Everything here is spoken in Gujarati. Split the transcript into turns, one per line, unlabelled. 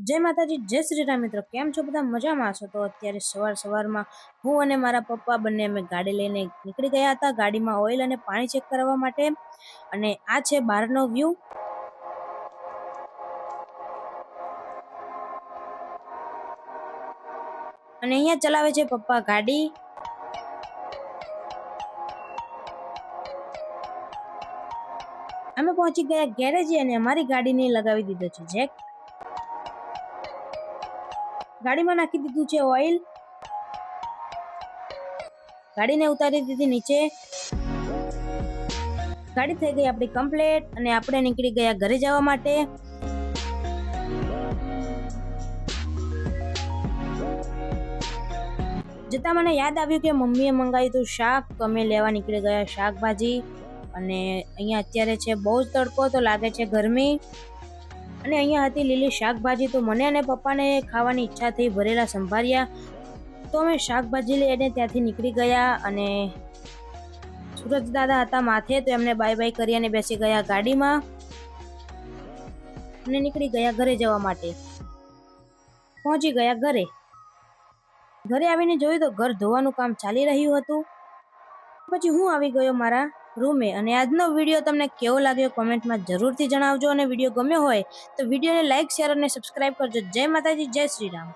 જય માતાજી, જય શ્રી રામ મિત્રો, કેમ છો બધા? મજામાં છો? તો અત્યારે સવારમાં હું અને મારા પપ્પા બંને અમે ગાડી લઈને નીકળી ગયા હતા, ગાડીમાં ઓઇલ અને પાણી ચેક કરવા માટે. અને આ છે બહારનો વ્યૂ. અને અહીંયા ચલાવે છે પપ્પા ગાડી. અમે પહોંચી ગયા ગેરેજ અને અમારી ગાડીને લગાવી દીધો છે જેક. ગાડીમાં નાખી દીધું છે ઓઇલ. ગાડીને ઉતારી દીધી નીચે. ગાડી થઈ ગઈ આપણી કમ્પ્લીટ અને આપણે નીકળી ગયા ઘરે જવા માટે. જતા મને યાદ આવ્યું કે મમ્મીએ મંગાવ્યું હતું શાક, તો અમે લેવા નીકળી ગયા શાકભાજી. અને અહીંયા અત્યારે છે બહુ જ તડકો, તો લાગે છે ગરમી. અને અહીંયા હતી લીલી શાકભાજી, તો મને અને પપ્પાને ખાવાની ઈચ્છા થઈ ભરેલા સંભાળ્યા. તો અમે શાકભાજી લઈને ત્યાંથી નીકળી ગયા. અને સુરજ દાદા હતા માથે, તો એમને બાય બાય કરી અને બેસી ગયા ગાડીમાં અને નીકળી ગયા ઘરે જવા માટે. પહોંચી ગયા ઘરે. ઘરે આવીને જોયું તો ઘર ધોવાનું કામ ચાલી રહ્યું હતું. પછી હું આવી ગયો મારા રૂમે. અને આજનો વિડીયો તમને કેવો લાગ્યો કોમેન્ટમાં જરૂરથી જણાવજો. અને વિડીયો ગમ્યો હોય તો વિડીયોને લાઈક, શેર અને સબસ્ક્રાઈબ કરજો. જય માતાજી, જય શ્રી રામ.